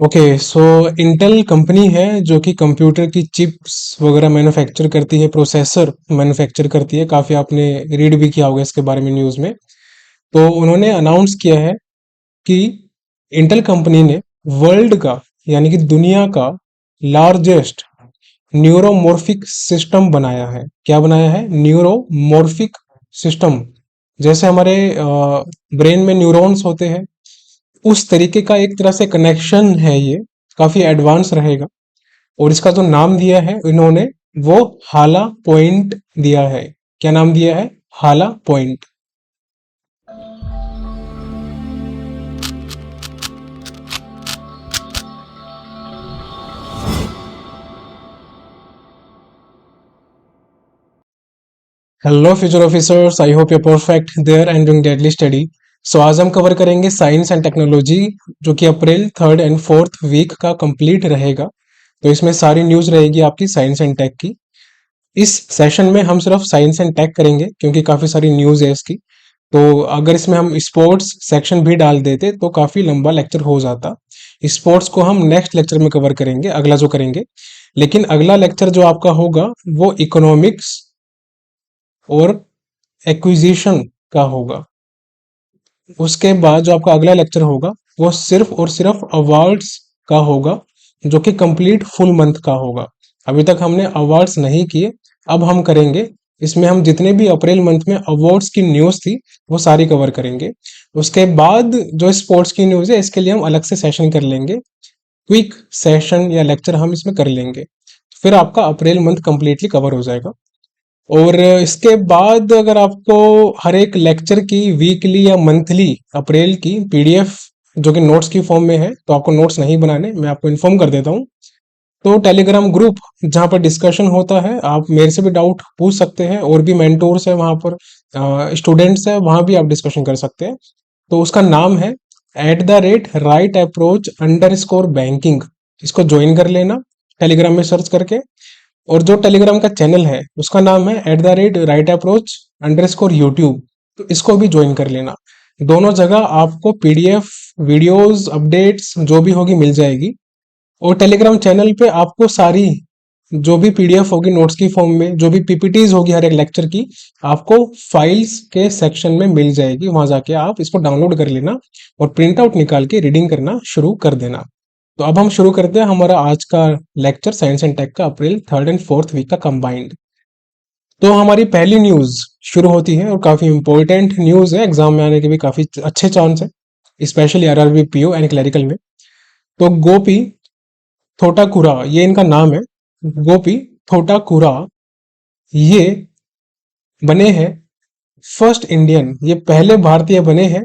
Okay so Intel company है जो कि कंप्यूटर की चिप्स वगैरह मैन्युफैक्चर करती है, प्रोसेसर मैन्युफैक्चर करती है। काफ़ी आपने रीड भी किया होगा इसके बारे में न्यूज़ में। तो उन्होंने अनाउंस किया है कि इंटेल कंपनी ने वर्ल्ड का यानी कि दुनिया का लार्जेस्ट न्यूरोमॉर्फिक सिस्टम बनाया है। क्या बनाया है? Neuromorphic system. जैसे हमारे ब्रेन में न्यूरॉन्स होते हैं, उस तरीके का एक तरह से कनेक्शन है ये। काफी एडवांस रहेगा। और इसका जो नाम दिया है इन्होंने, वो हाला पॉइंट दिया है। क्या नाम दिया है? Hala Point. Hello future officers, I hope you perfect there and doing deadly study. So आज हम कवर करेंगे साइंस एंड टेक्नोलॉजी, जो कि April 3rd and 4th week का कंप्लीट रहेगा। तो इसमें सारी न्यूज़ रहेगी आपकी साइंस एंड टेक की। इस सेशन में हम सिर्फ साइंस एंड टेक करेंगे क्योंकि काफ़ी सारी न्यूज़ है इसकी। तो अगर इसमें हम स्पोर्ट्स सेक्शन भी डाल देते तो काफ़ी लंबा लेक्चर हो जाता। स्पोर्ट्स को हम नेक्स्ट लेक्चर में कवर करेंगे, अगला जो करेंगे। लेकिन अगला लेक्चर जो आपका होगा वो इकोनॉमिक्स और एक्विजिशन का होगा। उसके बाद जो आपका अगला लेक्चर होगा वो सिर्फ और सिर्फ अवार्ड्स का होगा, जो कि कंप्लीट फुल मंथ का होगा। अभी तक हमने अवार्ड्स नहीं किए, अब हम करेंगे। इसमें हम जितने भी अप्रैल मंथ में अवार्ड्स की न्यूज़ थी वो सारी कवर करेंगे। उसके बाद जो स्पोर्ट्स की न्यूज़ है इसके लिए हम अलग से सेशन कर लेंगे। क्विक सेशन या लेक्चर हम इसमें कर लेंगे, फिर आपका अप्रैल मंथ कंप्लीटली कवर हो जाएगा। और इसके बाद अगर आपको हर एक लेक्चर की वीकली या मंथली अप्रैल की पीडीएफ जो कि नोट्स की फॉर्म में है, तो आपको नोट्स नहीं बनाने, मैं आपको इन्फॉर्म कर देता हूँ। तो टेलीग्राम ग्रुप जहाँ पर डिस्कशन होता है, आप मेरे से भी डाउट पूछ सकते हैं, और भी मेंटोर्स है वहाँ पर, स्टूडेंट्स है वहाँ भी आप डिस्कशन कर सकते हैं। तो उसका नाम है @RightApproach_बैंकिंग। इसको ज्वाइन कर लेना टेलीग्राम में सर्च करके। और जो टेलीग्राम का चैनल है उसका नाम है @RightApproach_YouTube। तो इसको भी ज्वाइन कर लेना। दोनों जगह आपको पीडीएफ, वीडियोस, अपडेट्स जो भी होगी मिल जाएगी। और टेलीग्राम चैनल पे आपको सारी जो भी पीडीएफ होगी नोट्स की फॉर्म में, जो भी पीपीटीज होगी हर एक लेक्चर की, आपको फाइल्स के सेक्शन में मिल जाएगी। वहां जाके आप इसको डाउनलोड कर लेना और प्रिंट आउट निकाल के रीडिंग करना शुरू कर देना। तो अब हम शुरू करते हैं हमारा आज का लेक्चर साइंस एंड टेक का, अप्रैल 3rd and 4th वीक का कंबाइंड। तो हमारी पहली न्यूज शुरू होती है, और काफी इंपॉर्टेंट न्यूज है, एग्जाम में आने के भी काफी अच्छे चांस है, specially RRB, PO and clerical में। तो गोपी थोटाकुरा, ये इनका नाम है। गोपी थोटाकुरा, ये बने हैं फर्स्ट इंडियन, ये पहले भारतीय बने हैं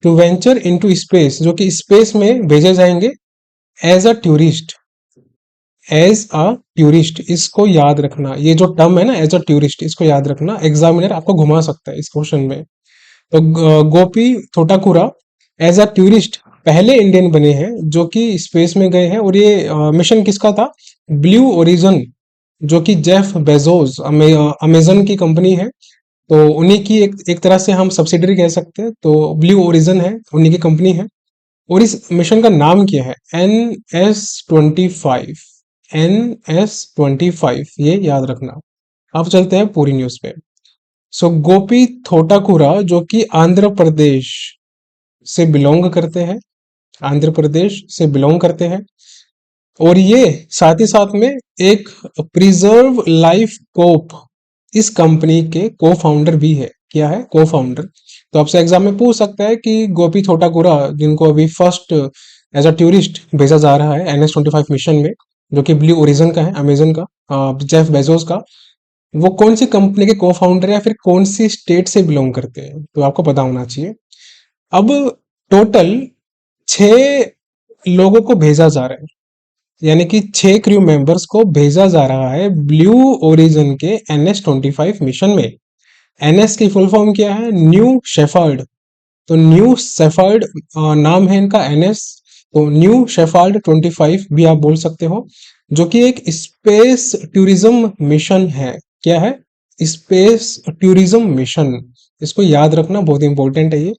टू वेंचर इनटू स्पेस, जो कि स्पेस में भेजे जाएंगे as a tourist. As a tourist, इसको याद रखना, ये जो टर्म है ना एज अ टूरिस्ट, इसको याद रखना। एग्जामिनर आपको घुमा सकता है इस क्वेश्चन में। तो गोपी थोटाकुरा एज अ टूरिस्ट पहले इंडियन बने हैं जो कि स्पेस में गए हैं। और ये मिशन किसका था? ब्लू ओरिजन, जो कि जेफ बेजोस, अमेजन की कंपनी है। तो उन्हीं की एक तरह से हम सब्सिडरी कह सकते हैं। तो ब्लू ओरिजन है, उन्हीं की कंपनी है। और इस मिशन का नाम क्या है? NS-25। NS-25, ये याद रखना। अब चलते हैं पूरी न्यूज पे। सो गोपी थोटाकुरा जो कि आंध्र प्रदेश से बिलोंग करते हैं, आंध्र प्रदेश से बिलोंग करते हैं। और ये साथ ही साथ में एक प्रिजर्व लाइफ कोप, इस कंपनी के को फाउंडर भी है। क्या है? को फाउंडर। तो आपसे एग्जाम में पूछ सकता है कि गोपी थोटाकुरा, जिनको अभी फर्स्ट एज अ टूरिस्ट भेजा जा रहा है NS-25 मिशन में, जो कि ब्लू ओरिजन का है, अमेजन का, जेफ बेजोस का, वो कौन सी कंपनी के को फाउंडर या फिर कौन सी स्टेट से बिलोंग करते हैं, तो आपको पता होना चाहिए। अब टोटल 6 लोगों को भेजा जा रहा है, यानी कि 6 क्रू मेंबर्स को भेजा जा रहा है ब्लू ओरिजन के NS-25 मिशन में। NS की फुल फॉर्म क्या है? New shepherd. तो न्यू शेफर्ड नाम है इनका, NS। तो न्यू शेफर्ड 25 भी आप बोल सकते हो, जो कि एक स्पेस टूरिज्म मिशन है। क्या है? Space tourism mission. इसको याद रखना, बहुत इंपॉर्टेंट है ये।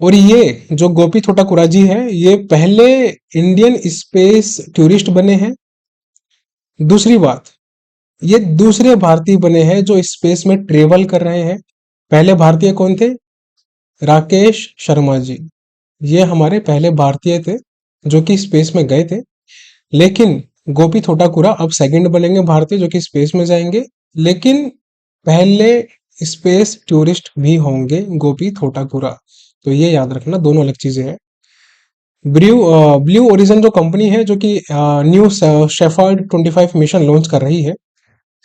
और ये जो गोपी थोटाकुरा जी है, ये पहले इंडियन स्पेस टूरिस्ट बने हैं। दूसरी बात, ये दूसरे भारतीय बने हैं जो स्पेस में ट्रेवल कर रहे हैं। पहले भारतीय कौन थे? राकेश शर्मा जी। ये हमारे पहले भारतीय थे जो कि स्पेस में गए थे। लेकिन गोपी थोटाकुरा अब सेकंड बनेंगे भारतीय जो कि स्पेस में जाएंगे। लेकिन पहले स्पेस टूरिस्ट भी होंगे गोपी थोटाकुरा। तो ये याद रखना, दोनों अलग चीजें हैं। ब्लू ओरिजन जो कंपनी है जो कि न्यू शेफर्ड 25 मिशन लॉन्च कर रही है,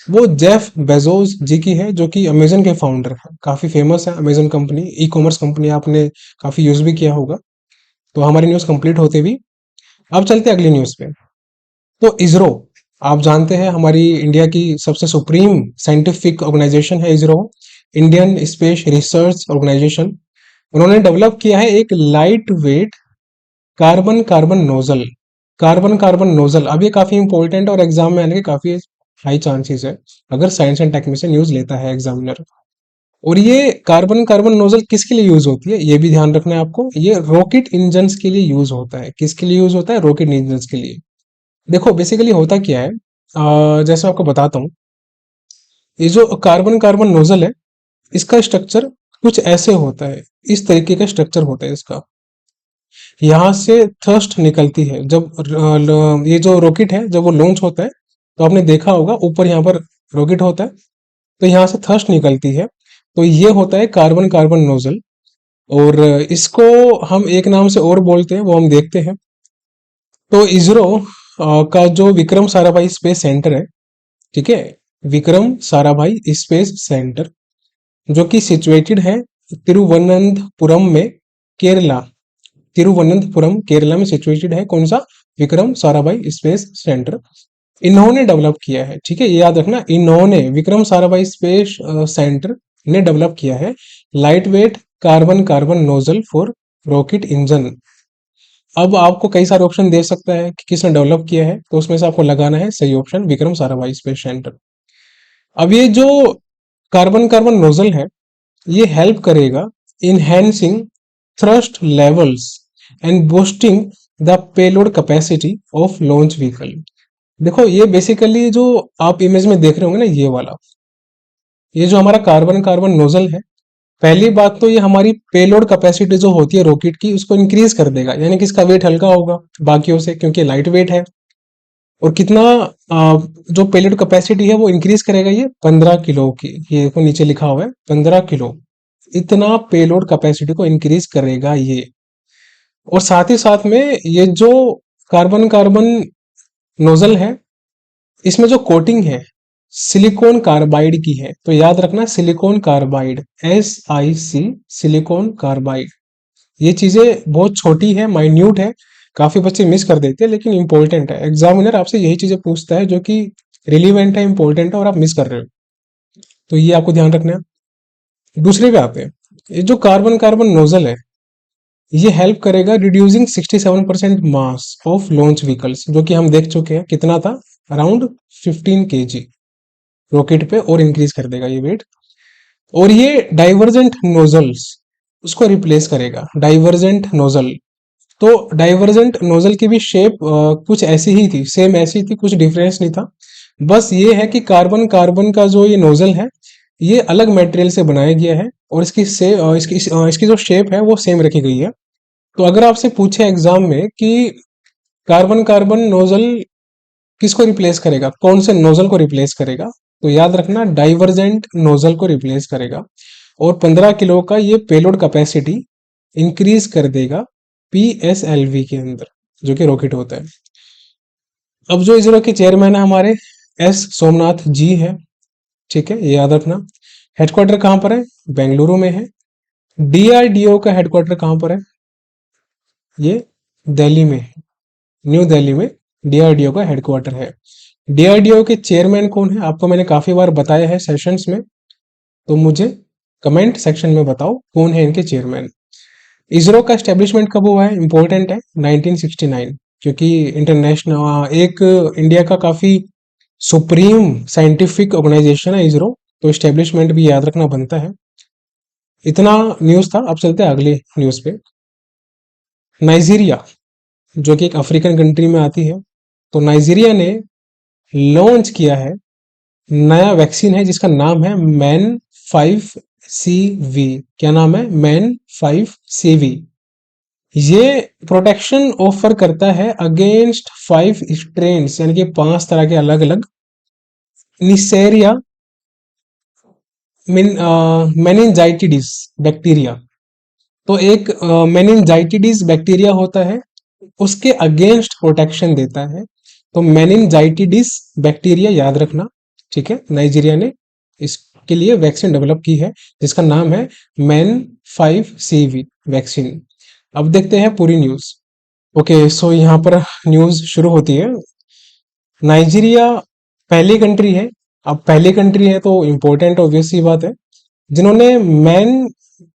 वो जेफ बेजोस जी की है जो कि अमेजन के फाउंडर है। काफी फेमस है Amazon company, e commerce company, आपने काफी यूज भी किया होगा। तो हमारी न्यूज कंप्लीट होते भी अब चलते हैं अगली न्यूज पे। तो इसरो, आप जानते हैं हमारी इंडिया की सबसे सुप्रीम साइंटिफिक ऑर्गेनाइजेशन है ISRO, Indian space research organisation. उन्होंने डेवलप किया है एक light weight carbon carbon nozzle. Carbon carbon nozzle, अब ये काफी इंपॉर्टेंट और एग्जाम में आने के काफी हाई चांसेस है अगर साइंस एंड टेक में से न्यूज लेता है एग्जामिनर। और ये कार्बन कार्बन नोजल किसके लिए यूज होती है, ये भी ध्यान रखना है आपको। ये रॉकेट इंजन्स के लिए यूज होता है। किसके लिए यूज होता है? रॉकेट इंजन्स के लिए। देखो बेसिकली होता क्या है, जैसे मैं आपको बताता हूँ। ये जो कार्बन कार्बन नोजल है, इसका स्ट्रक्चर कुछ ऐसे होता है। इस तरीके का स्ट्रक्चर होता है इसका। यहाँ से थ्रस्ट निकलती है जब ये जो रॉकेट है जब वो लॉन्च होता है, तो आपने देखा होगा ऊपर यहाँ पर रॉकेट होता है, तो यहाँ से थ्रस्ट निकलती है। तो ये होता है कार्बन कार्बन नोजल। और इसको हम एक नाम से और बोलते हैं, वो हम देखते हैं। तो इसरो का जो विक्रम साराभाई स्पेस सेंटर है, ठीक है, विक्रम साराभाई स्पेस सेंटर, जो कि सिचुएटेड है तिरुवनंतपुरम में, केरला। तिरुवनंतपुरम केरला में सिचुएटेड है कौन सा? Vikram Sarabhai space centre. इन्होंने डेवलप किया है, ठीक है, ये याद रखना, इन्होंने, विक्रम साराभाई स्पेस सेंटर ने डेवलप किया है light weight carbon carbon nozzle for rocket engine. अब आपको कई सारे ऑप्शन दे सकता है कि किसने डेवलप किया है, तो उसमें से आपको लगाना है सही option, Vikram Sarabhai space centre. अब ये जो कार्बन कार्बन नोजल है, ये हेल्प करेगा enhancing thrust levels and boosting the payload capacity of launch vehicle. देखो ये बेसिकली जो आप इमेज में देख रहे होंगे ना, ये वाला, ये जो हमारा कार्बन कार्बन नोजल है, पहली बात तो ये हमारी पेलोड कैपेसिटी जो होती है रॉकेट की, उसको इंक्रीज कर देगा। यानी कि इसका वेट हल्का होगा बाकियों से क्योंकि लाइट वेट है। और कितना जो पेलोड कैपेसिटी है वो इंक्रीज करेगा ये 15 किलो की। ये देखो नीचे लिखा हुआ है 15 किलो, इतना पेलोड कैपेसिटी को इंक्रीज करेगा ये। और साथ ही साथ में ये जो कार्बन कार्बन नोजल है, इसमें जो कोटिंग है सिलिकॉन कार्बाइड की है। तो याद रखना silicon carbide, SiC, silicon carbide. ये चीजें बहुत छोटी है, माइन्यूट है, काफी बच्चे मिस कर देते हैं, लेकिन इंपॉर्टेंट है। एग्जामिनर आपसे यही चीजें पूछता है जो कि रिलीवेंट है, इंपॉर्टेंट है, और आप मिस कर रहे हो, तो ये आपको ध्यान रखना है। दूसरे पे आते हैं। ये जो कार्बन कार्बन नोजल है, ये हेल्प करेगा reducing 67% mass of launch vehicles, जो कि हम देख चुके हैं कितना था, अराउंड 15 kg रॉकेट पे, और इंक्रीज कर देगा ये वेट। और ये डाइवर्जेंट नोजल्स उसको रिप्लेस करेगा, डाइवर्जेंट नोजल। तो डाइवर्जेंट नोजल की भी शेप कुछ ऐसी ही थी, सेम ऐसी थी, कुछ डिफरेंस नहीं था। बस ये है कि कार्बन कार्बन का जो ये नोजल है, ये अलग मटेरियल से बनाया गया है, और इसकी से इसकी जो शेप है वो सेम रखी गई है। तो अगर आपसे पूछे एग्जाम में कि कार्बन कार्बन नोजल किसको रिप्लेस करेगा, कौन से नोजल को रिप्लेस करेगा, तो याद रखना डाइवर्जेंट नोजल को रिप्लेस करेगा। और 15 किलो का ये पेलोड कैपेसिटी इंक्रीज कर देगा PSLV के अंदर, जो कि रॉकेट होता है। अब जो इसरो के चेयरमैन है हमारे, S सोमनाथ जी है, ठीक है, ये याद रखना। हेडक्वार्टर कहाँ पर है? बेंगलुरु में है। DRDO का हेडक्वार्टर कहाँ पर है? ये दिल्ली में है, न्यू दिल्ली में DRDO का हेडक्वार्टर है। DRDO के चेयरमैन कौन है? आपको मैंने काफी बार बताया है सेशंस में, तो मुझे कमेंट सेक्शन में बताओ कौन है इनके चेयरमैन। इसरो का एस्टेब्लिशमेंट कब हुआ है? इंपॉर्टेंट है, 1969, क्योंकि इंटरनेशनल एक इंडिया का काफी सुप्रीम साइंटिफिक ऑर्गेनाइजेशन है इसरो, तो एस्टेब्लिशमेंट भी याद रखना बनता है। इतना न्यूज़ था। अब चलते हैं अगले न्यूज़ पे। नाइजीरिया, जो कि एक अफ्रीकन कंट्री में आती है, तो नाइजीरिया ने लॉन्च किया है नया वैक्सीन है जिसका नाम है मैन 5CV। क्या नाम है? Man 5CV। ये प्रोटेक्शन ऑफर करता है अगेंस्ट 5 स्ट्रेन्स, यानी कि 5 तरह के अलग अलग निसेरिया मेनिनजाइटिडिस बैक्टीरिया। तो एक मेनिनजाइटिडिस बैक्टीरिया होता है, उसके अगेंस्ट प्रोटेक्शन देता है। तो मेनिनजाइटिडिस बैक्टीरिया याद रखना। ठीक है, नाइजीरिया ने इसके लिए वैक्सीन डेवलप की है जिसका नाम है मैन 5CV वैक्सीन। अब देखते हैं पूरी न्यूज। ओके, सो यहाँ पर न्यूज शुरू होती है। नाइजीरिया पहली कंट्री है। अब पहली कंट्री है तो इम्पोर्टेंट ऑब्वियस सी बात है, जिन्होंने मैन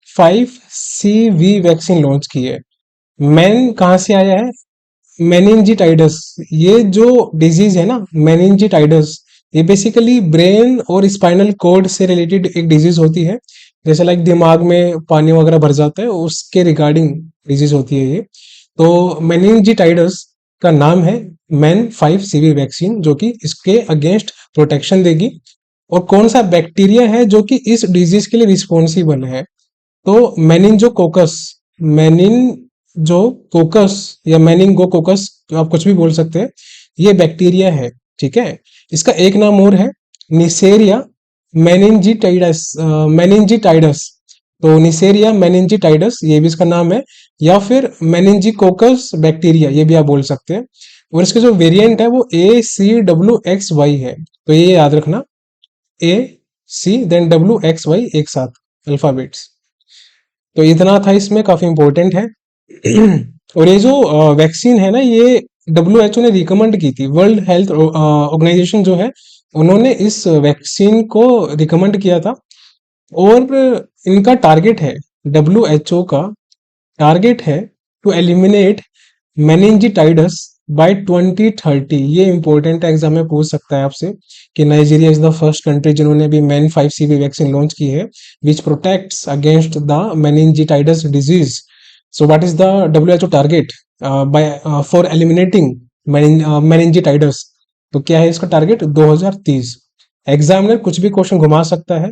5CV वैक्सीन लॉन्च की है। मैन कहाँ से आया है? मेनिंजिटाइडस। ये जो डिजीज है ना, मेनिंजिटाइडस, ये बेसिकली ब्रेन और स्पाइनल कॉर्ड से रिलेटेड एक डिजीज होती है। जैसे लाइक दिमाग में पानी वगैरह भर जाता है, उसके रिगार्डिंग डिजीज होती है ये। तो मेनिंजिटाइडस का नाम है मैन 5CV वैक्सीन, जो कि इसके अगेंस्ट प्रोटेक्शन देगी। और कौन सा बैक्टीरिया है जो कि इस डिजीज के लिए रिस्पॉन्सिबल है? तो मेनिंजोकोकस, मेनिनजोकोकस या मेनिंगोकोकस, तो आप कुछ भी बोल सकते हैं, ये बैक्टीरिया है। ठीक है, इसका एक नाम और है निसेरिया मेनिंजिटाइडस। मेनिंजिटाइडस, तो निसेरिया मेनिंजिटाइडस ये भी इसका नाम है, या फिर मेनिंजिकोकस बैक्टीरिया ये भी आप बोल सकते हैं। और इसके जो वेरिएंट है वो ACWXY है। तो ये याद रखना, AC देन WXY एक साथ अल्फाबेट्स। तो इतना था इसमें, काफी इंपॉर्टेंट है। और ये जो वैक्सीन है ना, ये WHO ने रिकमेंड की थी। वर्ल्ड हेल्थ ऑर्गेनाइजेशन जो है, उन्होंने इस वैक्सीन को रिकमेंड किया था। और इनका टारगेट है, WHO का टारगेट है टू एलिमिनेट मेनिंजिटाइडस बाय 2030। ये इंपॉर्टेंट एग्जाम में पूछ सकता है आपसे कि Nigeria is the first country जिन्होंने भी मैन 5CV वैक्सीन लॉन्च की है which protects against the meningitis disease. So what is the WHO target by for eliminating meningitis? तो क्या है इसका टारगेट? 2030। एग्जामिनर कुछ भी क्वेश्चन घुमा सकता है,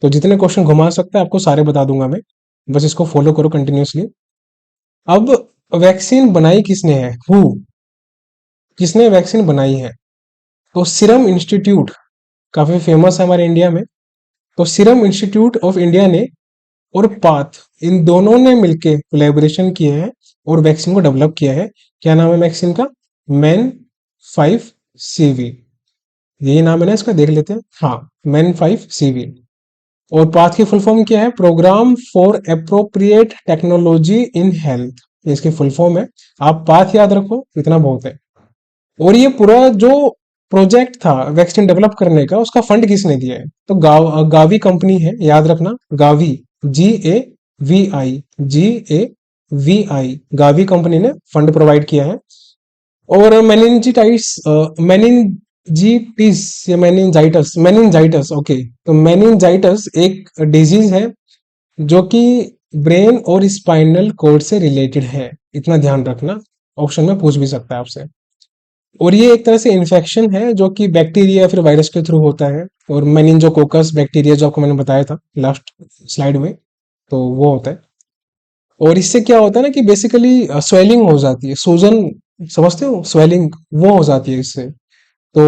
तो जितने क्वेश्चन घुमा सकता है आपको सारे बता दूंगा मैं। बस इसको फॉलो करो कंटिन्यूसली। अब वैक्सीन बनाई किसने है? हु, किसने वैक्सीन बनाई है? तो सीरम इंस्टीट्यूट, काफी फेमस है हमारे इंडिया में। तो सीरम इंस्टीट्यूट ऑफ इंडिया ने और पाथ, इन दोनों ने मिलके कोलैबोरेशन किया है और वैक्सीन को डेवलप किया है। क्या नाम है वैक्सीन का? Man 5CV। यही नाम है ना इसका, देख लेते हैं। हाँ, मैन 5CV। और पाथ की फुल फॉर्म क्या है? Program for appropriate technology in health, ये इसकी फुल फॉर्म है। आप पाथ याद रखो, इतना बहुत है। और ये पूरा जो प्रोजेक्ट था वैक्सीन डेवलप करने का, उसका फंड किसने दिया है? तो गावी कंपनी है, याद रखना, गावी, GAVI गावी कंपनी ने फंड प्रोवाइड किया है। और मेनिनजिटिस या मेनिनजाइटस, ओके। तो मेनिनजाइटस एक डिजीज है जो कि ब्रेन और स्पाइनल कोड से रिलेटेड है, इतना ध्यान रखना। ऑप्शन में पूछ भी सकता है आपसे। और ये एक तरह से इन्फेक्शन है जो कि बैक्टीरिया या फिर वायरस के थ्रू होता है। और मेनिंजोकोकस बैक्टीरिया जो आपको मैंने बताया था लास्ट स्लाइड में, तो वो होता है। और इससे क्या होता है ना कि बेसिकली स्वेलिंग हो जाती है, सूजन, समझते हो, स्वेलिंग वो हो जाती है इससे। तो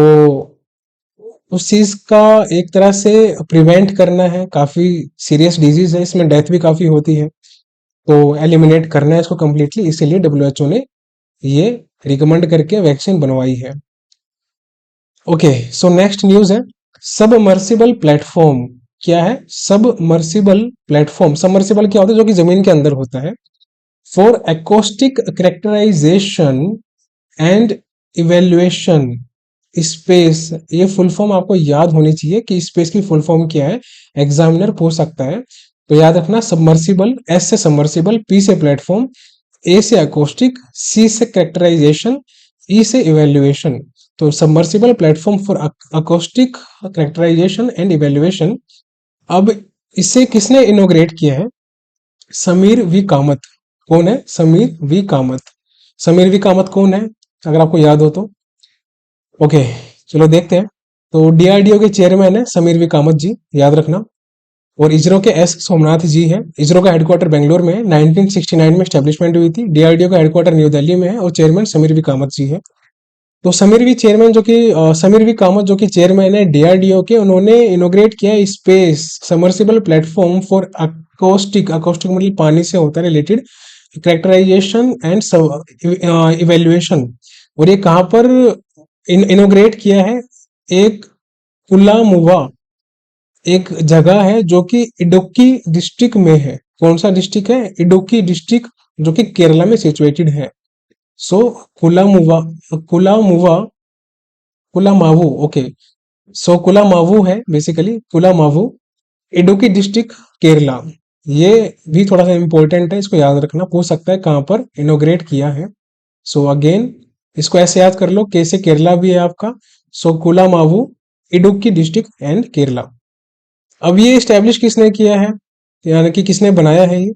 उस चीज का एक तरह से प्रिवेंट करना है। काफी सीरियस डिजीज है, इसमें डेथ भी काफी होती है। तो एलिमिनेट करना है इसको कम्प्लीटली, इसीलिए WHO ने ये रिकमेंड करके वैक्सीन बनवाई है। ओके, सो नेक्स्ट न्यूज है सबमर्सिबल प्लेटफॉर्म। क्या है? Submersible platform. सबमर्सिबल क्या होता है? जो कि जमीन के अंदर होता है। For acoustic characterisation and evaluation space, ये फुल फॉर्म आपको याद होनी चाहिए कि स्पेस की फुल फॉर्म क्या है, एग्जामिनर पूछ सकता है। तो याद रखना, सबमर्सिबल, S से सबमर्सिबल, P से प्लेटफॉर्म, A से अकोस्टिक, C से कैरेक्टराइजेशन, E से इवेल्युएशन। तो submersible platform for acoustic characterisation and evaluation. अब इसे किसने इनोग्रेट किया है? समीर वी कामत। कौन है? समीर वी कामत। समीर वी कामत कौन है, अगर आपको याद हो तो? ओके, चलो देखते हैं। तो डीआरडीओ के चेयरमैन है समीर वी कामत जी, याद रखना। और इसरो के एस सोमनाथ जी है। इसरो का हेडक्वार्टर बेंगलोर में है, 1969 में स्टैब्लिशमेंट हुई थी। डीआरडीओ का हेडक्वार्टर न्यू दिल्ली में है और चेयरमैन समीर वी कामत जी है। तो समीर वी कामत जो कि चेयरमैन है डीआरडीओ के, उन्होंने इनोग्रेट किया space submersible platform for acoustic. Acoustic मतलब पानी से होता है रिलेटेड, कैरेक्टराइजेशन एंड इवेल्युएशन। और ये कहाँ पर इनोग्रेट किया है? एक कुलामुवा, एक जगह है जो कि इडुक्की डिस्ट्रिक्ट में है। कौन सा डिस्ट्रिक्ट है? इडुक्की डिस्ट्रिक्ट, जो कि केरला में सिचुएटेड है। सो कुलामुवा, कुलामुवा, कुलामावू, ओके। सो कुलामावू है बेसिकली, कुलामावू, इडुक्की डिस्ट्रिक्ट, केरला। ये भी थोड़ा सा इंपॉर्टेंट है, इसको याद रखना, पूछ सकता है कहाँ पर इनोग्रेट किया है। सो अगेन इसको ऐसे याद कर लो, कैसे केरला भी है आपका। सो कुलामावू, इडुक्की डिस्ट्रिक्ट एंड केरला। अब ये स्टैब्लिश किसने किया है, यानी कि किसने बनाया है ये?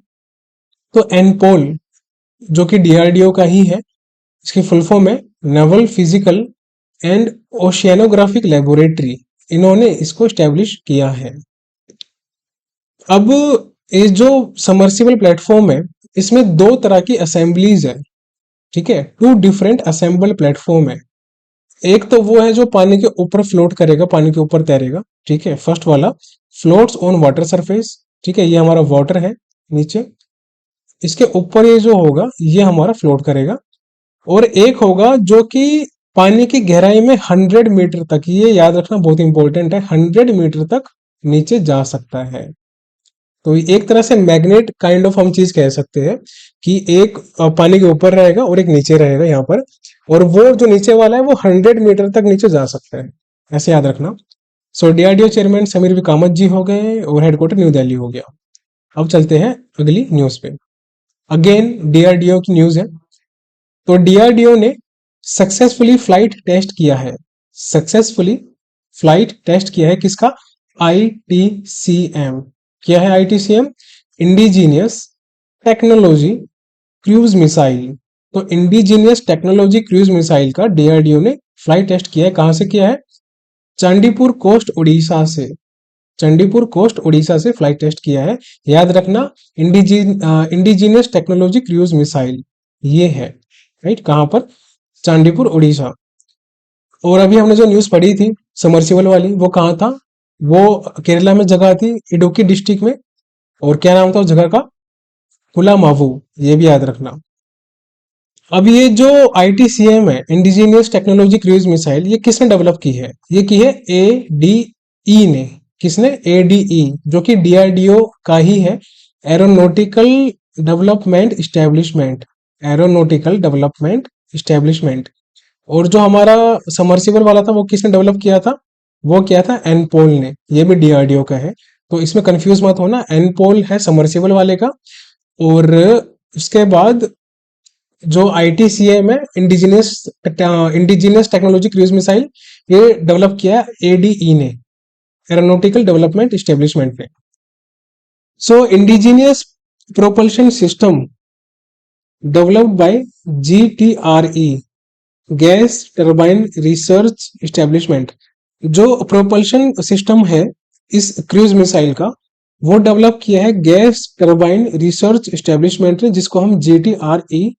तो एनपोल, जो कि डीआरडीओ का ही है। इसकी फुल फॉर्म है नेवल फिजिकल एंड ओशियानोग्राफिक लेबोरेटरी। इन्होंने इसको स्टैब्लिश किया है। अब ये जो समर्सिबल प्लेटफॉर्म है, इसमें दो तरह की असेंबलीज है, ठीक है। टू डिफरेंट असेंबल प्लेटफॉर्म है। एक तो वो है जो पानी के ऊपर फ्लोट करेगा, पानी के ऊपर तैरेगा, ठीक है। फर्स्ट वाला फ्लोट्स ऑन वाटर सरफेस, ठीक है, ये हमारा वाटर है नीचे, इसके ऊपर ये जो होगा ये हमारा फ्लोट करेगा। और एक होगा जो कि पानी की गहराई में 100 मीटर तक, ये याद रखना बहुत इंपॉर्टेंट है, 100 मीटर तक नीचे जा सकता है। तो एक तरह से मैग्नेट काइंड ऑफ हम चीज कह सकते हैं कि एक पानी के ऊपर रहेगा और एक नीचे रहेगा यहाँ पर, और वो जो नीचे वाला है वो 100 मीटर तक नीचे जा सकता है, ऐसे याद रखना। So DRDO chairman Samir V Kamat ji हो गए और हेडक्वार्टर न्यू दिल्ली हो गया। अब चलते हैं अगली न्यूज पे। अगेन डीआरडीओ की न्यूज है। तो डीआरडीओ ने सक्सेसफुली फ्लाइट टेस्ट किया है। सक्सेसफुली फ्लाइट टेस्ट किया है किसका? आईटीसीएम। क्या है ITCM? Indigenous technology cruise missile. तो इंडिजीनियस टेक्नोलॉजी क्रूज मिसाइल का डीआरडीओ ने फ्लाइट टेस्ट किया है। कहां से किया है? चांदीपुर कोस्ट उड़ीसा से। चंडीपुर कोस्ट उड़ीसा से फ्लाइट टेस्ट किया है, याद रखना। इंडिजीनियस टेक्नोलॉजी क्रूज मिसाइल ये है, राइट। कहां पर? चांदीपुर उड़ीसा। और अभी हमने जो न्यूज पढ़ी थी समरसिबल वाली, वो कहाँ था? वो केरला में जगह थी, इडुक्की डिस्ट्रिक्ट में। और क्या नाम था उस जगह का? कुलामावू, ये भी याद रखना। अब ये जो आईटीसीएम है, इंडिजीनियस टेक्नोलॉजी क्रूज मिसाइल, ये किसने डेवलप की है? ये की है एडीई ने। किसने? एडीई, जो कि डीआरडीओ का ही है। Aeronautical development establishment, aeronautical development establishment. और जो हमारा समर्सिबल वाला था वो किसने डेवलप किया था? वो किया था एनपोल ने, ये भी डीआरडीओ का है। तो इसमें कंफ्यूज मत होना, एनपोल है समर्सिबल वाले का। और उसके बाद जो आईटीसीएम है, इंडिजिनियस टेक्नोलॉजी क्रूज मिसाइल, ये डेवलप किया एडीई ने, एरोनॉटिकल डेवलपमेंट इस्टेब्लिशमेंट ने। So indigenous propulsion system developed by GTRE, gas turbine research establishment. जो प्रोपल्शन सिस्टम है इस क्रूज मिसाइल का, वो डेवलप किया है गैस टरबाइन रिसर्च इस्टेब्लिशमेंट ने, जिसको हम जीटीआरई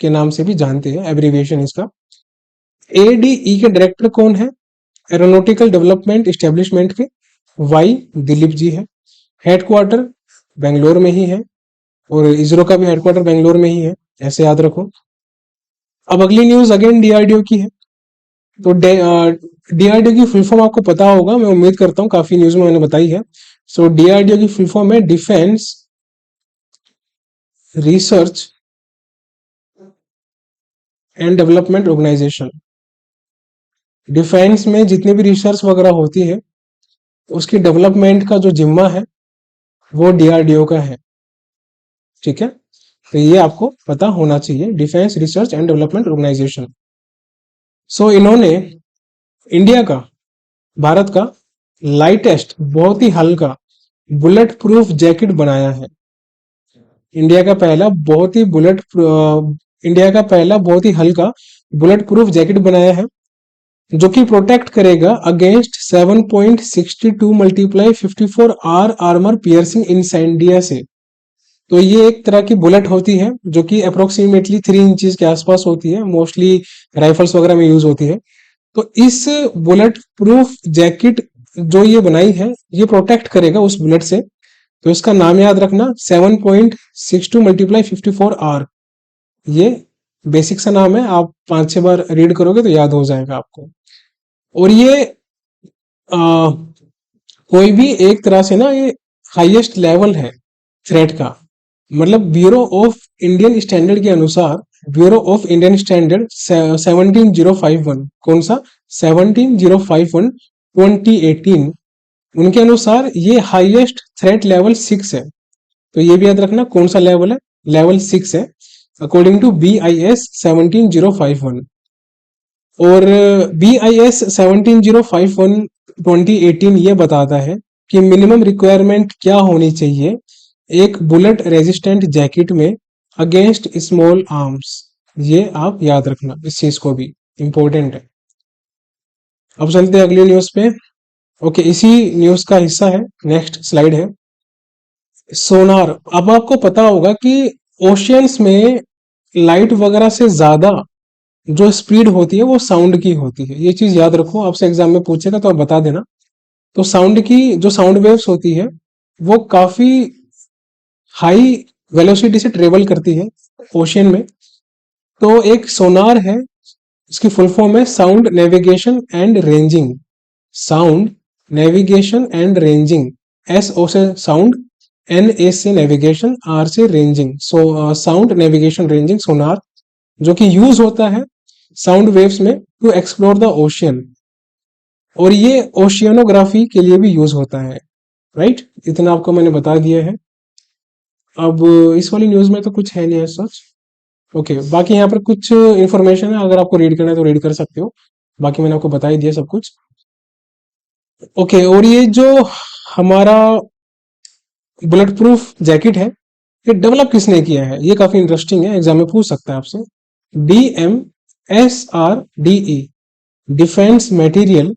के नाम से भी जानते हैं, एब्रीविएशन इसका। एडीई के डायरेक्टर कौन है? एरोनॉटिकल डेवलपमेंट इस्टेब्लिशमेंट के वाई दिलीप जी है। हेडक्वार्टर बेंगलोर में ही है, और इसरो का भी हेडक्वार्टर बेंगलोर में ही है, ऐसे याद रखो। अब अगली न्यूज अगेन डीआरडीओ की है। तो डीआरडीओ की फुल फॉर्म आपको पता होगा, मैं उम्मीद करता हूँ, काफी न्यूज में मैंने बताई है। सो डीआरडीओ की फुल फॉर्म है defence research and development organisation. Defence में जितनी भी रिसर्च वगैरह होती है, उसकी डेवलपमेंट का जो जिम्मा है वो डीआरडीओ का है, ठीक है। तो ये आपको पता होना चाहिए, defence research and development organisation. So इन्होंने इंडिया का, भारत का लाइटेस्ट, बहुत ही हल्का बुलेट प्रूफ जैकेट बनाया है। इंडिया का पहला बहुत ही इंडिया का पहला बहुत ही हल्का बुलेट प्रूफ जैकेट बनाया है, जो कि प्रोटेक्ट करेगा against 7.62 multiply 54 R armour piercing incendiary से। तो ये एक तरह की बुलेट होती है जो कि अप्रोक्सीमेटली 3 इंचज के आसपास होती है, मोस्टली राइफल्स वगैरह में यूज होती है। तो इस बुलेट प्रूफ जैकेट जो ये बनाई है, ये प्रोटेक्ट करेगा उस बुलेट से। तो इसका नाम याद रखना, 7.62 मल्टीप्लाई 54 आर। ये बेसिक सा नाम है, आप 5-6 बार रीड करोगे तो याद हो जाएगा आपको। और ये आ, कोई भी एक तरह से ना, ये हाईएस्ट लेवल है थ्रेट का। मतलब ब्यूरो ऑफ इंडियन स्टैंडर्ड के अनुसार, ब्यूरो ऑफ इंडियन स्टैंडर्ड 17051, कौन सा 17051 2018, उनके अनुसार ये हाईएस्ट थ्रेट लेवल 6 है। तो ये भी याद रखना कौन सा लेवल है, लेवल 6 है अकॉर्डिंग टू BIS 17051। और BIS 17051 2018 ये बताता है कि मिनिमम रिक्वायरमेंट क्या होनी चाहिए एक बुलेट रेजिस्टेंट जैकेट में अगेंस्ट स्मॉल आर्म्स। ये आप याद रखना, इस चीज को भी इंपॉर्टेंट है। अब चलते हैं अगली न्यूज पे। ओके, इसी न्यूज का हिस्सा है, नेक्स्ट स्लाइड है सोनार। अब आपको पता होगा कि ओशियंस में लाइट वगैरह से ज्यादा जो स्पीड होती है वो साउंड की होती है। ये चीज याद रखो, आपसे एग्जाम में पूछेगा तो आप बता देना। तो साउंड की जो साउंड वेव्स होती है वो काफी हाई वेलोसिटी से ट्रेवल करती है ओशियन में। तो एक सोनार है, इसकी फुल फॉर्म है sound navigation and ranging. Sound navigation and ranging, SO से साउंड, NA से नेविगेशन, R से ranging. So sound navigation ranging sonar, जो कि यूज होता है साउंड वेव्स में टू एक्सप्लोर द ओशियन। और ये ओशियनोग्राफी के लिए भी यूज होता है। राइट, इतना आपको मैंने बता दिया है। अब इस वाली न्यूज में तो कुछ है नहीं है सच। ओके, बाकी यहाँ पर कुछ इंफॉर्मेशन है, अगर आपको रीड करना है तो रीड कर सकते हो, बाकी मैंने आपको बता ही दिया सब कुछ। ओके, और ये जो हमारा बुलेट प्रूफ जैकेट है, ये डेवलप किसने किया है, ये काफी इंटरेस्टिंग है, एग्जाम में पूछ सकता है आपसे। DMSRDE, defence material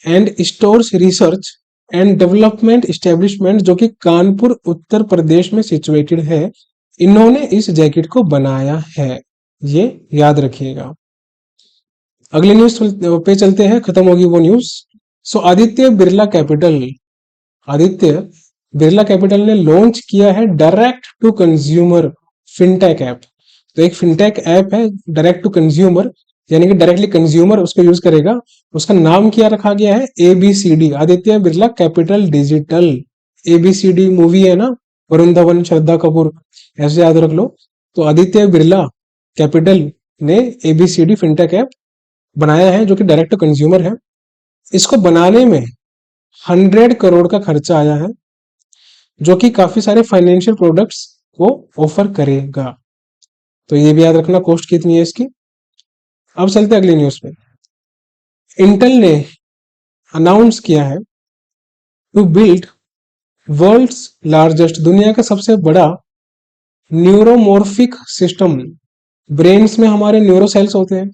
and stores research and development establishment, जो कि कानपुर उत्तर प्रदेश में सिचुएटेड है, इन्होंने इस जैकेट को बनाया है। ये याद रखिएगा। अगले न्यूज पे चलते हैं, खत्म होगी वो news. So Aditya Birla Capital ने लॉन्च किया है direct to consumer fintech app. तो एक फिनटेक ऐप है डायरेक्ट टू कंज्यूमर, यानी कि डायरेक्टली कंज्यूमर उसको यूज करेगा। उसका नाम क्या रखा गया है, ABCD, Aditya Birla capital digital. ABCD movie है ना, वरुण धवन, श्रद्धा कपूर, ऐसे याद रख लो। तो आदित्य बिरला कैपिटल ने ABCD फिनटेक ऐप बनाया है, जो कि डायरेक्ट टू कंज्यूमर है। इसको बनाने में 100 करोड़ का खर्चा आया है, जो कि काफी सारे फाइनेंशियल प्रोडक्ट्स को ऑफर करेगा। तो ये भी याद रखना कॉस्ट कितनी है इसकी। अब चलते हैं अगली न्यूज पे। इंटेल ने अनाउंस किया है टू बिल्ड वर्ल्ड्स लार्जेस्ट, दुनिया का सबसे बड़ा न्यूरोमॉर्फिक सिस्टम। ब्रेन्स में हमारे न्यूरो सेल्स होते हैं,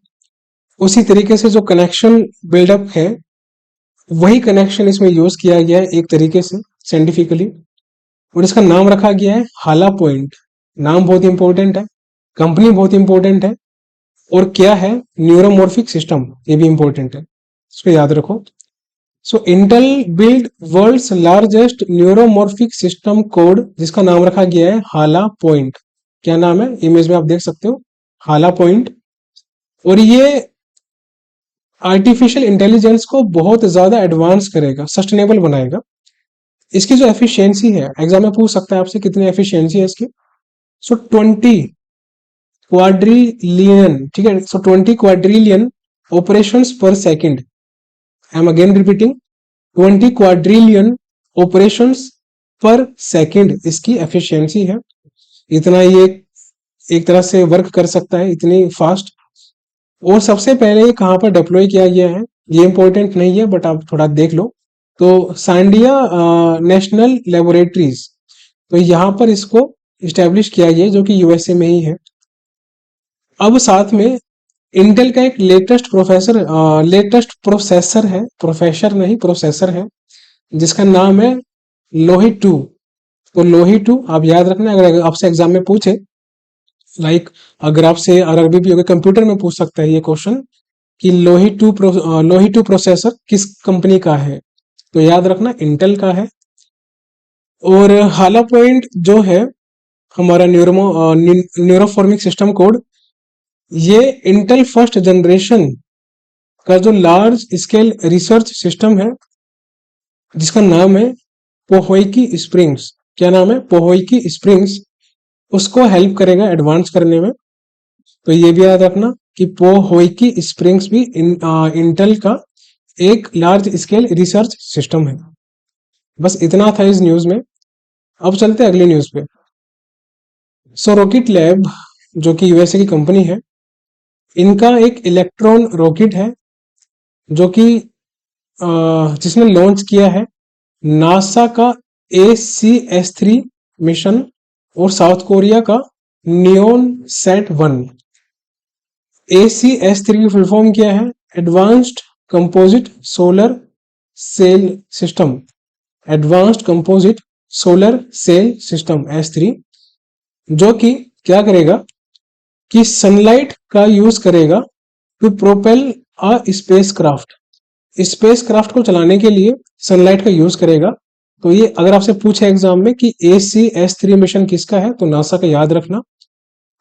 उसी तरीके से जो कनेक्शन बिल्डअप है वही कनेक्शन इसमें यूज किया गया है एक तरीके से साइंटिफिकली। और इसका नाम रखा गया है हाला पॉइंट। नाम बहुत इंपॉर्टेंट है, कंपनी बहुत इंपॉर्टेंट है, और क्या है, न्यूरोमॉर्फिक सिस्टम, ये भी इंपॉर्टेंट है, इसको याद रखो। So Intel build world's largest neuromorphic system called, जिसका नाम रखा गया है हाला पॉइंट। क्या नाम है, इमेज में आप देख सकते हो, हाला पॉइंट। और ये आर्टिफिशियल इंटेलिजेंस को बहुत ज्यादा एडवांस करेगा, सस्टेनेबल बनाएगा। इसकी जो एफिशिएंसी है, एग्जाम में पूछ सकता है आपसे कितनी एफिशिएंसी है इसकी। सो 20 क्वाड्रिलियन, ठीक है, सो 20 क्वाड्रिलियन ऑपरेशंस पर second. I am again repeating, 20 quadrillion operations पर सेकंड इसकी एफिशिएंसी है। इतना ये एक तरह से वर्क कर सकता है, इतनी फास्ट। और सबसे पहले ये कहां पर डिप्लॉय किया गया है, ये इंपॉर्टेंट नहीं है बट आप थोड़ा देख लो। तो सांडिया नेशनल लेबोरेटरीज, तो यहाँ पर इसको इस्टेब्लिश किया गया है, जो कि यूएसए में ही है। अब साथ में इंटेल का एक लेटेस्ट प्रोसेसर है, प्रोफेसर नहीं प्रोसेसर है, जिसका नाम है लोही टू। तो लोही टू आप याद रखना, अगर आपसे एग्जाम में पूछे, लाइक अगर आपसे अरबी भी होगा, कंप्यूटर में पूछ सकता है ये क्वेश्चन कि लोही टू प्रोसेसर किस कंपनी का है, तो याद रखना इंटेल का है। और हाला पॉइंट जो है हमारा न्यूरोफॉर्मिक सिस्टम कोड, ये इंटेल फर्स्ट जनरेशन का जो लार्ज स्केल रिसर्च सिस्टम है, जिसका नाम है पोहोइकी स्प्रिंग्स। क्या नाम है? पोहोइकी स्प्रिंग्स। उसको हेल्प करेगा एडवांस करने में। तो ये भी याद रखना कि पोहोइकी स्प्रिंग्स भी इंटेल का एक लार्ज स्केल रिसर्च सिस्टम है। बस इतना था इस न्यूज में। अब चलते हैं अगली न्यूज पे। सो रॉकेट लैब, जो कि यूएसए की कंपनी है, इनका एक इलेक्ट्रॉन रॉकेट है, जो कि जिसने लॉन्च किया है नासा का ACS-3 मिशन और साउथ कोरिया का नियोन सेट 1। ACS-3 की फुल फॉर्म क्या है? Advanced composite solar sail system. Advanced composite solar sail system S3, जो कि क्या करेगा कि सनलाइट का यूज करेगा to propel a spacecraft. Spacecraft को चलाने के लिए सनलाइट का यूज करेगा। तो ये अगर आपसे पूछे एग्जाम में कि ACS-3 मिशन किसका है, तो नासा का याद रखना।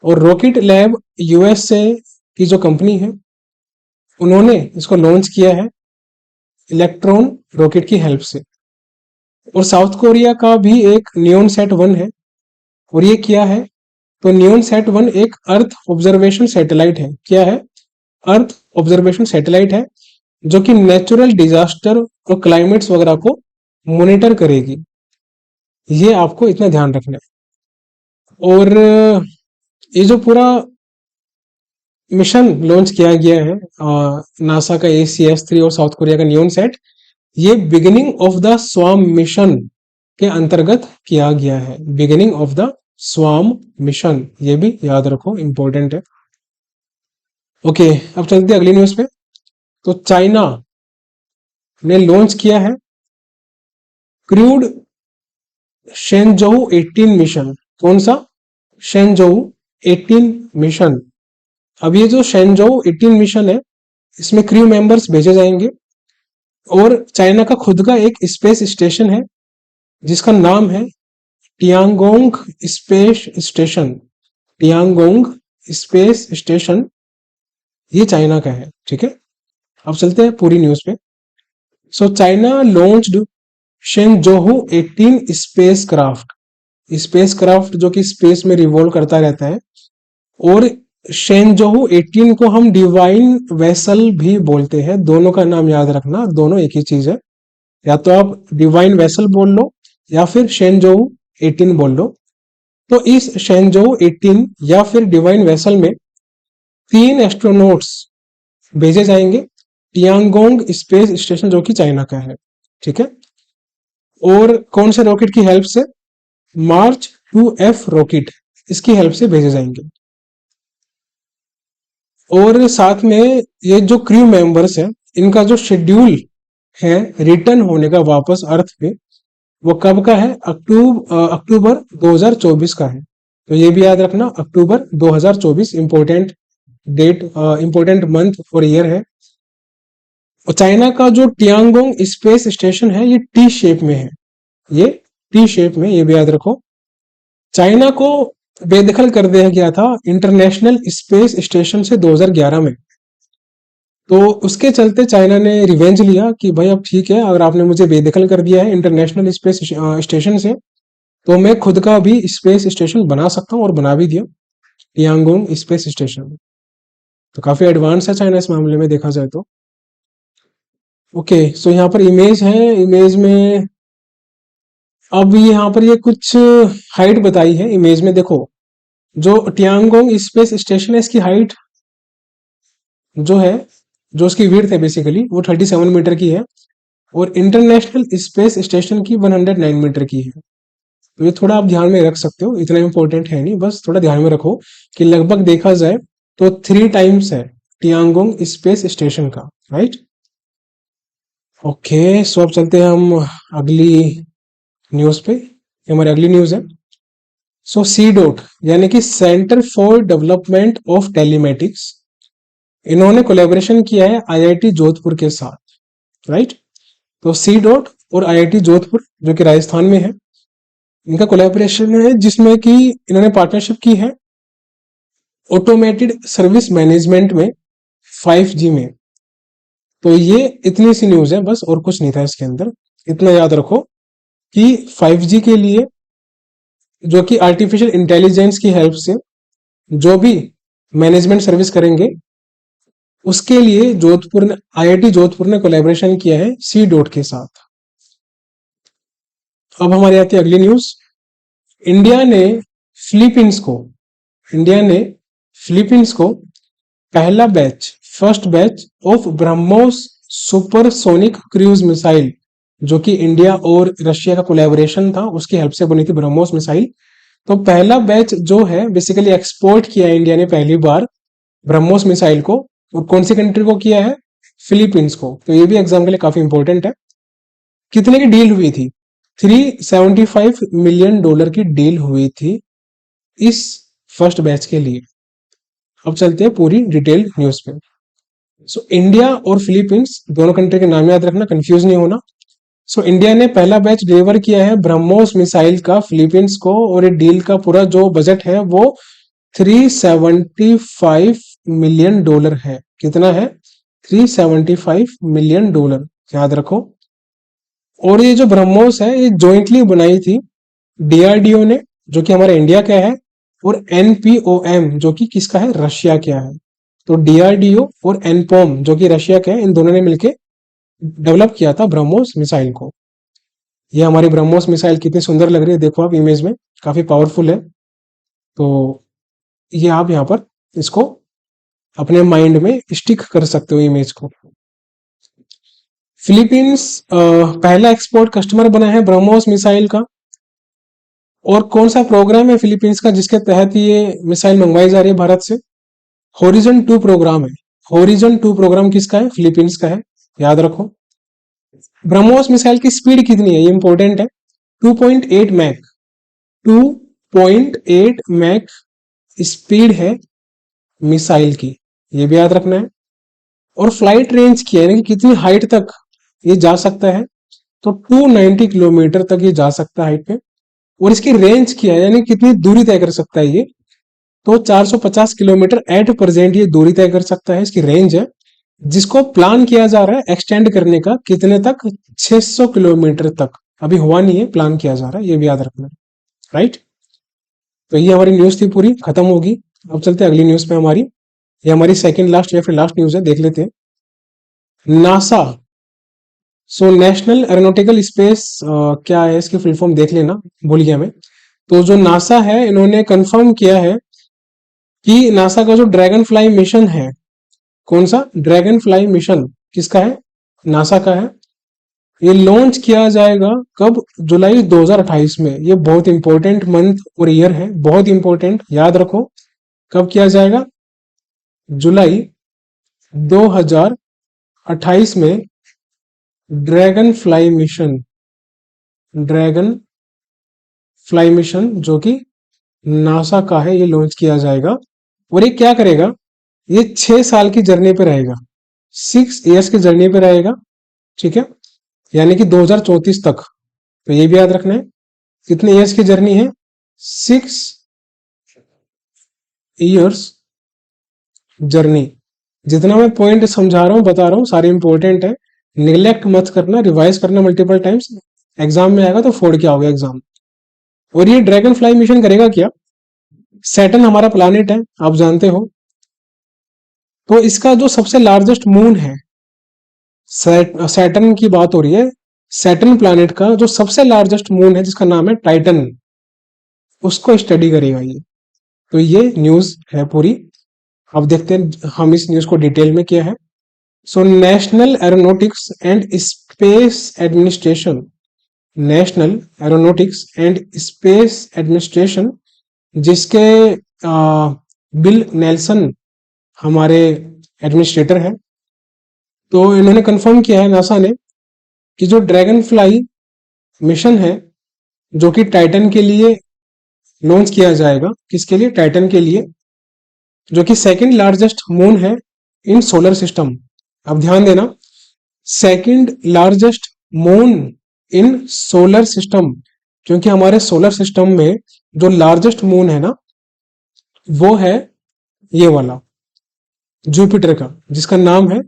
और रॉकेट लैब यूएसए की जो कंपनी है, उन्होंने इसको लॉन्च किया है इलेक्ट्रॉन रॉकेट की हेल्प से। और साउथ कोरिया का भी एक नियोन सेट 1 है। और ये क्या है? तो नियोन सेट 1 एक अर्थ ऑब्जर्वेशन सैटेलाइट है। क्या है? अर्थ ऑब्जर्वेशन सैटेलाइट है, जो कि नेचुरल डिजास्टर और क्लाइमेट्स वगैरह को मॉनिटर करेगी। ये आपको इतना ध्यान रखना है। और ये जो पूरा मिशन लॉन्च किया गया है नासा का ACS-3 और साउथ कोरिया का नियोन सेट, ये बिगिनिंग ऑफ द स्वाम मिशन के अंतर्गत किया गया है। बिगिनिंग ऑफ द स्वाम मिशन, ये भी याद रखो, इंपॉर्टेंट है। ओके, अब चलते हैं अगली न्यूज पे। तो चाइना ने लॉन्च किया है क्रूड शेनजोऊ 18 मिशन। कौन सा? शेनजोऊ 18 मिशन। अब ये जो शेनजोऊ 18 मिशन है, इसमें क्रू मेंबर्स भेजे जाएंगे। और चाइना का खुद का एक स्पेस स्टेशन है, जिसका नाम है Tiangong space station. Tiangong space station, ये चाइना का है। ठीक है, अब चलते हैं पूरी न्यूज पे। So China launched Shenzhou 18 spacecraft. Spacecraft जो कि स्पेस में रिवॉल्व करता रहता है। और शेनजोहू 18 को हम डिवाइन वेसल भी बोलते हैं। दोनों का नाम याद रखना, दोनों एक ही चीज है। या तो आप डिवाइन वेसल बोल लो या फिर शेनजोहू 18 बोल लो। तो इस शेनजोहू 18 या फिर डिवाइन वेसल में 3 एस्ट्रोनॉट्स भेजे जाएंगे टियांगोंग स्पेस स्टेशन, जो कि चाइना का है। ठीक है, और कौन से रॉकेट की हेल्प से? मार्च 2F रॉकेट, इसकी हेल्प से भेजे जाएंगे। और साथ में ये जो क्रू मेंबर्स हैं, इनका जो शेड्यूल है रिटर्न होने का वापस अर्थ पे, वो कब का है? अक्टूबर 2024 का है। तो ये भी याद रखना, अक्टूबर 2024 इंपॉर्टेंट डेट, इंपॉर्टेंट मंथ और ईयर है। और चाइना का जो टियांगोंग स्पेस स्टेशन है, ये टी शेप में है। ये टी शेप में, ये भी याद रखो। चाइना को बेदखल कर दिया गया था इंटरनेशनल स्पेस स्टेशन से 2011 में। तो उसके चलते चाइना ने रिवेंज लिया कि भाई अब ठीक है, अगर आपने मुझे बेदखल कर दिया है इंटरनेशनल स्पेस स्टेशन से, तो मैं खुद का भी स्पेस स्टेशन बना सकता हूँ, और बना भी दिया टियांगोंग स्पेस स्टेशन। तो काफी एडवांस है चाइना इस मामले में देखा जाए तो। ओके, सो यहाँ पर इमेज है। इमेज में अब यहाँ पर ये कुछ हाइट बताई है इमेज में। देखो, जो टियांगोंग स्पेस स्टेशन है, इसकी हाइट जो है, जो उसकी विड्थ है बेसिकली, वो 37 मीटर की है। और इंटरनेशनल स्पेस स्टेशन की 109 मीटर की है। तो ये थोड़ा आप ध्यान में रख सकते हो, इतना इंपॉर्टेंट है नहीं, बस थोड़ा ध्यान में रखो कि लगभग देखा जाए तो 3 टाइम्स है टियांगोंग स्पेस स्टेशन का, राइट। ओके, सो अब चलते हैं हम अगली न्यूज पे। ये हमारी अगली न्यूज है। सो सी डॉट यानी कि centre for development of telematics, इन्होंने कोलेबोरेशन किया है आईआईटी जोधपुर के साथ, राइट। तो सी डॉट और आईआईटी जोधपुर जो कि राजस्थान में है, इनका कोलेबोरेशन है जिसमें कि इन्होंने पार्टनरशिप की है ऑटोमेटेड सर्विस मैनेजमेंट में 5G में। तो ये इतनी सी न्यूज है बस, और कुछ नहीं था इसके अंदर। इतना याद रखो कि 5G के लिए जो कि आर्टिफिशियल इंटेलिजेंस की हेल्प से जो भी मैनेजमेंट सर्विस करेंगे, उसके लिए जोधपुर ने, आईआईटी जोधपुर ने कोलैबोरेशन किया है सी डॉट के साथ। अब हमारी आती है अगली न्यूज। इंडिया ने फिलीपींस को इंडिया ने फिलीपींस को पहला batch, first batch of BrahMos supersonic cruise missile, जो कि इंडिया और रशिया का कोलैबोरेशन था, उसकी हेल्प से बनी थी ब्रह्मोस मिसाइल। तो पहला बैच जो है बेसिकली एक्सपोर्ट किया है इंडिया ने पहली बार ब्रह्मोस मिसाइल को, और कौन सी कंट्री को किया है? फिलीपींस को। तो ये भी एग्जाम के लिए काफी इंपॉर्टेंट है। कितने की डील हुई थी? $375 मिलियन की डील हुई थी इस फर्स्ट बैच के लिए। अब चलते हैं पूरी डिटेल न्यूज पे। सो इंडिया और फिलीपींस दोनों कंट्री के नाम याद रखना, कंफ्यूज नहीं होना। सो इंडिया ने पहला बैच डिलीवर किया है ब्रह्मोस मिसाइल का फिलीपींस को, और ये डील का पूरा जो बजट है वो $375 मिलियन है। कितना है? $375 मिलियन, याद रखो। और ये जो ब्रह्मोस है ये ज्वाइंटली बनाई थी डीआरडीओ ने, जो कि हमारे इंडिया का है, और एनपीओएम जो कि किसका है? रशिया का है। तो डीआरडीओ और एनपोम जो कि रशिया का है, इन दोनों ने मिलकर डेवलप किया था ब्रह्मोस मिसाइल को। ये हमारी ब्रह्मोस मिसाइल कितनी सुंदर लग रही है, देखो आप इमेज में, काफी पावरफुल है। तो ये आप यहाँ पर इसको अपने माइंड में स्टिक कर सकते हो इमेज को। फिलीपींस पहला एक्सपोर्ट कस्टमर बना है ब्रह्मोस मिसाइल का। और कौन सा प्रोग्राम है फिलीपींस का जिसके तहत ये मिसाइल मंगवाई जा रही है भारत से? होरिजन 2 प्रोग्राम है। होरिजन 2 प्रोग्राम किसका है? फिलीपींस का है, याद रखो। ब्रह्मोस मिसाइल की स्पीड कितनी है, ये इंपॉर्टेंट है। 2.8 मैक 2.8 मैक स्पीड है मिसाइल की, ये भी याद रखना है। और फ्लाइट रेंज की है, यानी कि कितनी हाइट तक ये जा सकता है? तो 290 किलोमीटर तक ये जा सकता है हाइट पे। और इसकी रेंज क्या है, यानी कितनी दूरी तय कर सकता है ये? तो 450 किलोमीटर एट प्रेजेंट ये दूरी तय कर सकता है, इसकी रेंज है। जिसको प्लान किया जा रहा है एक्सटेंड करने का, कितने तक? 600 किलोमीटर तक। अभी हुआ नहीं है, प्लान किया जा रहा है, ये भी याद रखना, राइट। तो ये हमारी न्यूज थी, पूरी खत्म होगी। अब चलते हैं अगली न्यूज पे हमारी। ये हमारी सेकंड लास्ट या फिर लास्ट न्यूज है, देख लेते हैं। NASA, so national aeronautical space, क्या है इसकी फुल फॉर्म देख लेना, भूल गया मैं। तो जो नासा है इन्होंने कंफर्म किया है कि नासा का जो ड्रैगन फ्लाई मिशन है, कौन सा ड्रैगन फ्लाई मिशन किसका है? नासा का है। ये लॉन्च किया जाएगा कब? जुलाई 2028 में। ये बहुत इंपॉर्टेंट मंथ और ईयर है, बहुत इंपॉर्टेंट, याद रखो। कब किया जाएगा? जुलाई 2028 में dragon fly mission, dragon fly mission जो कि नासा का है, ये लॉन्च किया जाएगा। और ये क्या करेगा? ये 6 साल की जर्नी पे रहेगा, 6 इयर्स की जर्नी पे रहेगा, ठीक है, यानी कि 2034 तक। तो ये भी याद रखना है, कितने इयर्स की जर्नी है? 6 इयर्स जर्नी। जितना मैं पॉइंट समझा रहा हूँ, बता रहा हूँ, सारे इंपॉर्टेंट है, निगलेक्ट मत करना, रिवाइज करना मल्टीपल टाइम्स। एग्जाम में आएगा तो फोड़ के आओगे एग्जाम। और ये ड्रैगन फ्लाई मिशन करेगा क्या? सैटर्न हमारा प्लानिट है, आप जानते हो। तो इसका जो सबसे लार्जेस्ट मून है, सैटर्न की बात हो रही है, सैटर्न प्लैनेट का जो सबसे लार्जेस्ट मून है जिसका नाम है टाइटन, उसको स्टडी करेगा ये। तो ये न्यूज है पूरी। अब देखते हैं हम इस न्यूज को डिटेल में क्या है। So national aeronautics and space administration, national aeronautics and space administration, जिसके बिल नेल्सन हमारे एडमिनिस्ट्रेटर है, तो इन्होंने कंफर्म किया है नासा ने कि जो ड्रैगन फ्लाई मिशन है जो कि टाइटन के लिए लॉन्च किया जाएगा, किसके लिए, टाइटन के लिए, जो कि सेकंड लार्जेस्ट मून है इन सोलर सिस्टम। अब ध्यान देना, second largest moon in solar system, क्योंकि हमारे सोलर सिस्टम में जो लार्जेस्ट मून है ना वो है ये वाला जुपिटर का, जिसका नाम है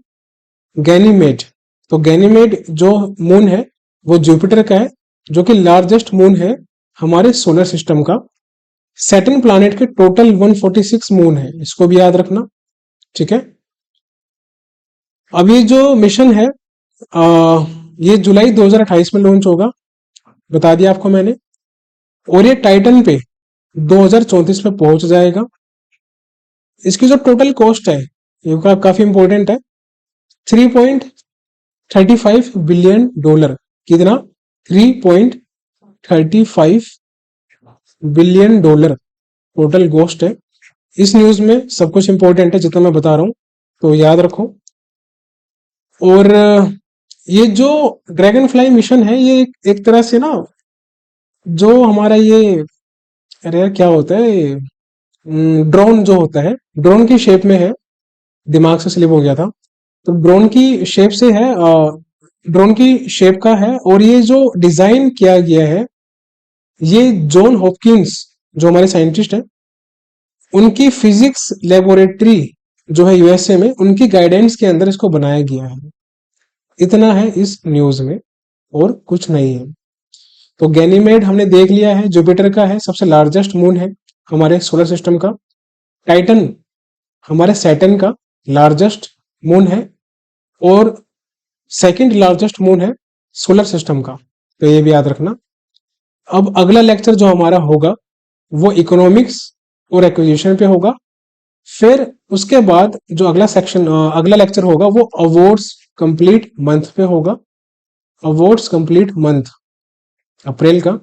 गैनीमेड। तो गैनीमेड जो मून है वो जुपिटर का है, जो कि लार्जेस्ट मून है हमारे सोलर सिस्टम का। सैटर्न प्लैनेट के टोटल 146 मून है, इसको भी याद रखना, ठीक है। अब ये जो मिशन है ये जुलाई 2028 में लॉन्च होगा, बता दिया आपको मैंने, और ये टाइटन पे 2034 में पहुंच जाएगा। इसकी जो टोटल कॉस्ट है ये काफी इंपॉर्टेंट है, 3.35 बिलियन डॉलर। कितना, 3.35 बिलियन डॉलर टोटल कॉस्ट है। इस न्यूज में सब कुछ इंपॉर्टेंट है जितना मैं बता रहा हूं, तो याद रखो। और ये जो ड्रैगन फ्लाई मिशन है ये एक तरह से ना, जो हमारा ये, अरे यार क्या होता है, ड्रोन जो होता है, ड्रोन की शेप में है, दिमाग से स्लिप हो गया था, तो ड्रोन की शेप से है, ड्रोन की शेप का है। और ये जो डिजाइन किया गया है ये जॉन हॉपकिंस जो हमारे साइंटिस्ट हैं उनकी फिजिक्स लेबोरेटरी जो है यूएसए में, उनकी गाइडेंस के अंदर इसको बनाया गया है। इतना है इस न्यूज में और कुछ नहीं है। तो गैनीमेड हमने देख लिया है, जुपिटर का है, सबसे लार्जेस्ट मून है हमारे सोलर सिस्टम का। टाइटन हमारे सैटर्न का लार्जेस्ट मून है और सेकंड लार्जेस्ट मून है सोलर सिस्टम का, तो ये भी याद रखना। अब अगला लेक्चर जो हमारा होगा वो इकोनॉमिक्स और एक्विजिशन पे होगा। फिर उसके बाद जो अगला सेक्शन, अगला लेक्चर होगा वो अवार्ड्स कंप्लीट मंथ पे होगा, अवार्ड्स कंप्लीट मंथ अप्रैल का।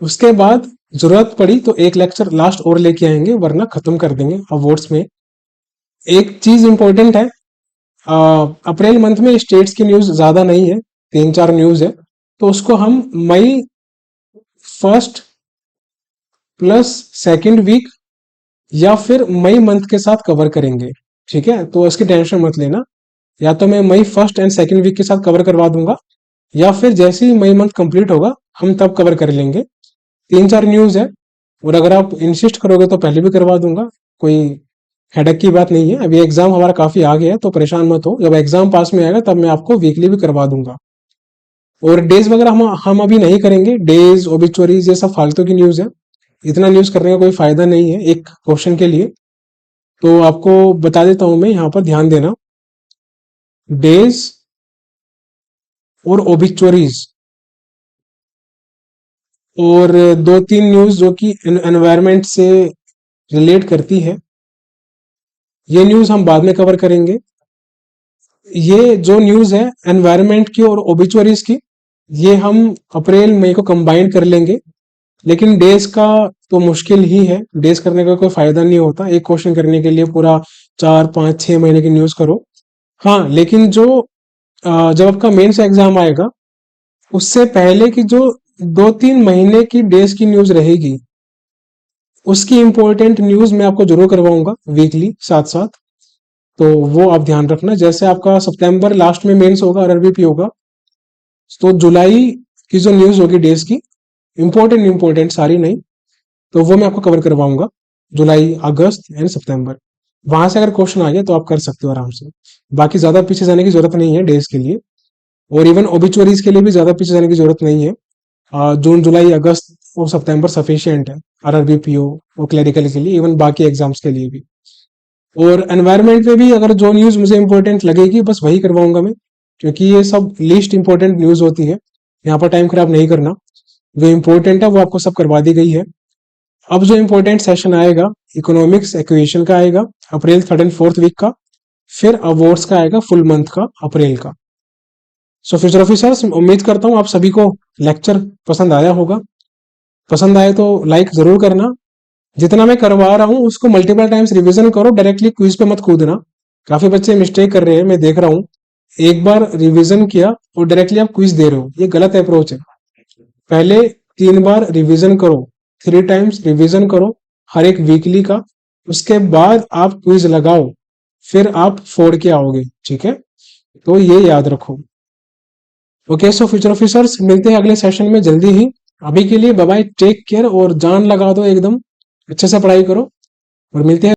उसके बाद जरूरत पड़ी तो एक लेक्चर लास्ट और लेके आएंगे, वरना खत्म कर देंगे अवार्ड्स में। एक चीज इंपॉर्टेंट है, अप्रैल मंथ में स्टेट्स की न्यूज ज्यादा नहीं है, 3-4 न्यूज है, तो उसको हम मई फर्स्ट प्लस सेकंड वीक या फिर मई मंथ के साथ कवर करेंगे, ठीक है। तो इसकी टेंशन मत लेना, या तो मैं मई फर्स्ट एंड सेकंड वीक के साथ कवर करवा दूंगा, या फिर जैसे ही मई मंथ कंप्लीट होगा हम तब कवर कर लेंगे। 3-4 न्यूज है, और अगर आप इंसिस्ट करोगे तो पहले भी करवा दूंगा, कोई हेडक की बात नहीं है। अभी एग्जाम हमारा काफी आगे है तो परेशान मत हो, जब एग्जाम पास में आएगा तब मैं आपको वीकली भी करवा दूंगा। और डेज वगैरह हम अभी नहीं करेंगे, डेज ओबिचुअरीज ये सब फालतू की न्यूज है, इतना न्यूज करने का कोई फायदा नहीं है एक क्वेश्चन के लिए। तो आपको बता देता हूं मैं, यहाँ पर ध्यान देना, डेज और ओबिचुअरीज और 2-3 न्यूज जो कि एनवायरमेंट से रिलेट करती है, ये न्यूज हम बाद में कवर करेंगे। ये जो न्यूज है एनवायरमेंट की और ओबिचुअरीज की, ये हम अप्रैल मई को कंबाइन कर लेंगे। लेकिन डेज का तो मुश्किल ही है, डेज करने का कोई फायदा नहीं होता, एक क्वेश्चन करने के लिए पूरा 4-5-6 महीने की न्यूज करो। हाँ, लेकिन जो जब आपका मेंस एग्जाम आएगा उससे पहले की जो 2-3 महीने की डेज की न्यूज रहेगी, उसकी इंपॉर्टेंट न्यूज मैं आपको जरूर करवाऊंगा वीकली साथ साथ, तो वो आप ध्यान रखना। जैसे आपका सितंबर लास्ट में मेंस होगा और आरबीपी होगा, तो जुलाई की जो न्यूज होगी डेज की, इंपॉर्टेंट सारी नहीं, तो वो मैं आपको कवर करवाऊंगा जुलाई, अगस्त एंड सितंबर। वहां से अगर क्वेश्चन आ गया तो आप कर सकते हो आराम से, बाकी ज्यादा पीछे जाने की जरूरत नहीं है डेज के लिए, और इवन ओबिचुअरीज के लिए भी ज्यादा पीछे जाने की जरूरत नहीं है। जून जुलाई अगस्त और सितंबर सफिशिएंट है आरआरबी पीओ और क्लरिकल के लिए, इवन बाकी एग्जाम्स के लिए भी। और एनवायरनमेंट में भी अगर जो न्यूज मुझे इंपॉर्टेंट लगेगी बस वही करवाऊंगा मैं, क्योंकि ये सब लीस्ट इंपॉर्टेंट न्यूज होती है, यहाँ पर टाइम खराब नहीं करना। जो इंपॉर्टेंट है वो आपको सब करवा दी गई है। अब जो इंपॉर्टेंट सेशन आएगा इकोनॉमिक्स एक्वेशन का आएगा, अप्रैल 3rd and 4th वीक का, फिर अवार्ड्स का आएगा फुल मंथ का अप्रैल का। सो फ्यूचर ऑफिसर्स, उम्मीद करता हूँ आप सभी को लेक्चर पसंद आया होगा। पसंद आए तो लाइक जरूर करना। जितना मैं करवा रहा हूँ उसको मल्टीपल टाइम्स रिवीजन करो, डायरेक्टली क्विज पे मत कूदना। काफी बच्चे मिस्टेक कर रहे हैं, मैं देख रहा हूँ। एक बार रिवीजन किया और डायरेक्टली आप क्विज दे रहे हो, ये गलत अप्रोच है। पहले 3 बार रिवीजन करो, 3 टाइम्स रिवीजन करो हर एक वीकली का, उसके बाद आप क्विज लगाओ, फिर आप फोड़ के आओगे, ठीक है? तो ये याद रखो। ओके, सो फ्यूचर ऑफिसर्स, मिलते हैं अगले सेशन में जल्दी ही। अभी के लिए बाय बाय, टेक केयर और जान लगा दो एकदम, अच्छे से पढ़ाई करो और मिलते हैं।